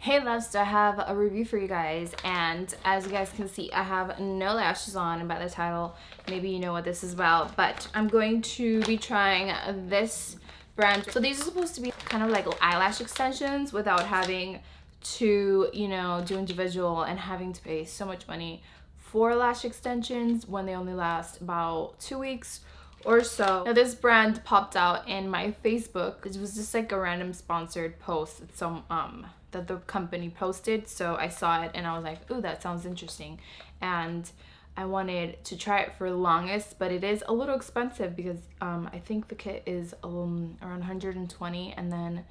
Hey loves, I have a review for you guys, and as you guys can see, I have no lashes on, and by the title, maybe you know what this is about, but I'm going to be trying this brand. So these are supposed to be kind of like eyelash extensions without having to, do individual and having to pay so much money for lash extensions when they only last about 2 weeks or so. Now this brand popped out in my Facebook. It was just like a random sponsored post that the company posted, so I saw it and I was like, ooh, that sounds interesting, and I wanted to try it for the longest, but it is a little expensive because I think the kit is around 120, and then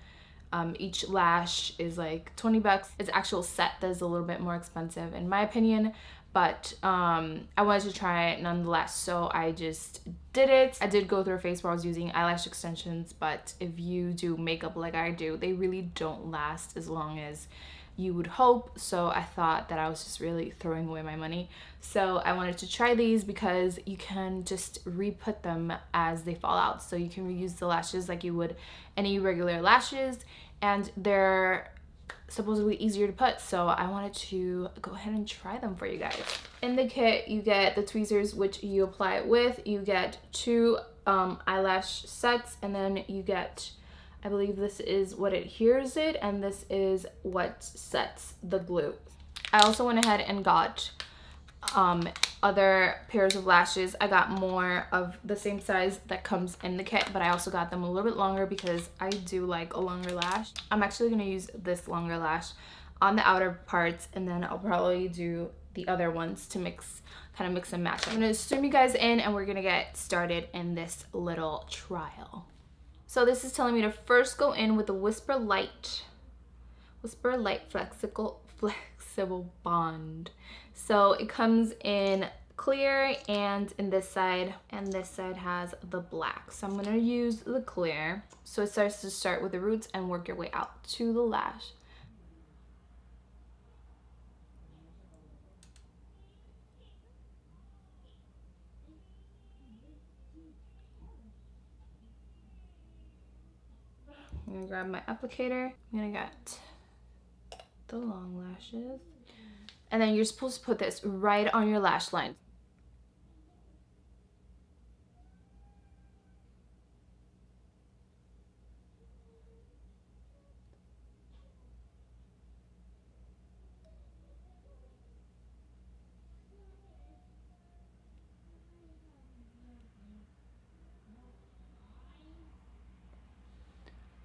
each lash is like 20 bucks. It's actual set that is a little bit more expensive in my opinion, but I wanted to try it nonetheless, so I just did it. I did go through a phase where I was using eyelash extensions, but if you do makeup like I do, they really don't last as long as you would hope, so I thought that I was just really throwing away my money. So I wanted to try these because you can just re-put them as they fall out, so you can reuse the lashes like you would any regular lashes, and they're supposedly easier to put, so I wanted to go ahead and try them for you guys. In the kit, you get the tweezers, which you apply it with. You get 2 eyelash sets, and then you get, I believe this is what adheres it, and this is what sets the glue. I also went ahead and got other pairs of lashes. I got more of the same size that comes in the kit, but I also got them a little bit longer because I do like a longer lash. I'm actually going to use this longer lash on the outer parts, and then I'll probably do the other ones to kind of mix and match. I'm going to zoom you guys in and we're going to get started in this little trial. So this is telling me to first go in with the Whisper Light Flexible Bond. So it comes in clear and in this side, and this side has the black. So I'm gonna use the clear. So it starts to start with the roots and work your way out to the lash. I'm gonna grab my applicator. I'm gonna get the long lashes. And then you're supposed to put this right on your lash line.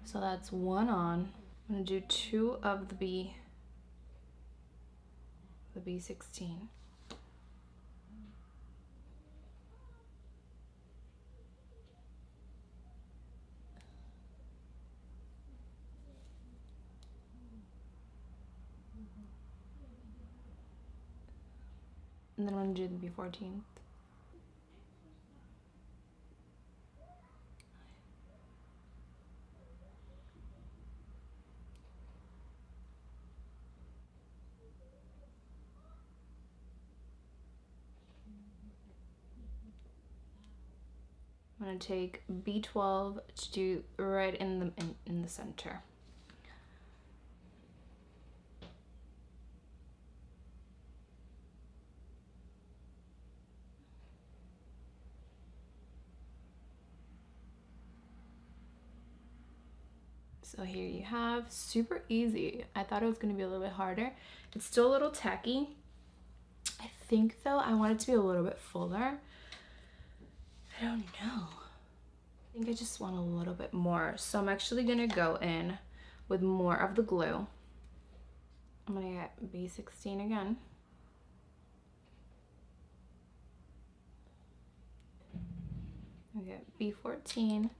So that's one on. I'm gonna do 2 of the B16. And then I'm gonna do the B14. I'm gonna take B12 to do right in the center. So here you have, super easy. I thought it was gonna be a little bit harder. It's still a little tacky. I think though I want it to be a little bit fuller. I don't know. I think I just want a little bit more. So I'm actually gonna go in with more of the glue. I'm gonna get B16 again. I get B14.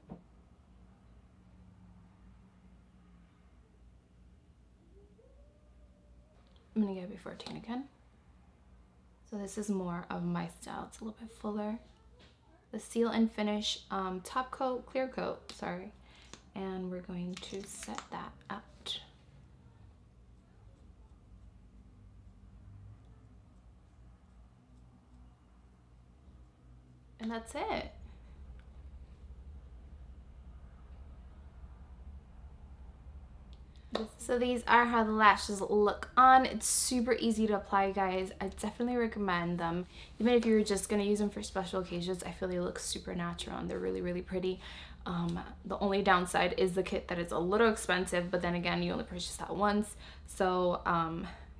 I'm gonna get B14 again. So this is more of my style. It's a little bit fuller. The Seal and Finish top coat, clear coat, sorry. And we're going to set that out. And that's it. This So these are how the lashes look on. It's super easy to apply, guys. I definitely recommend them. Even if you're just gonna use them for special occasions, I feel they look super natural and they're really, really pretty. The only downside is the kit that is a little expensive, but then again, you only purchase that once. So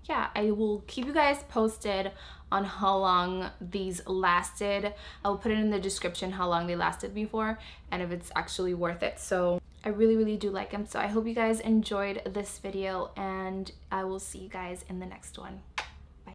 yeah, I will keep you guys posted on how long these lasted. I will put it in the description how long they lasted me for and if it's actually worth it. So I really, really do like them. So I hope you guys enjoyed this video and I will see you guys in the next one.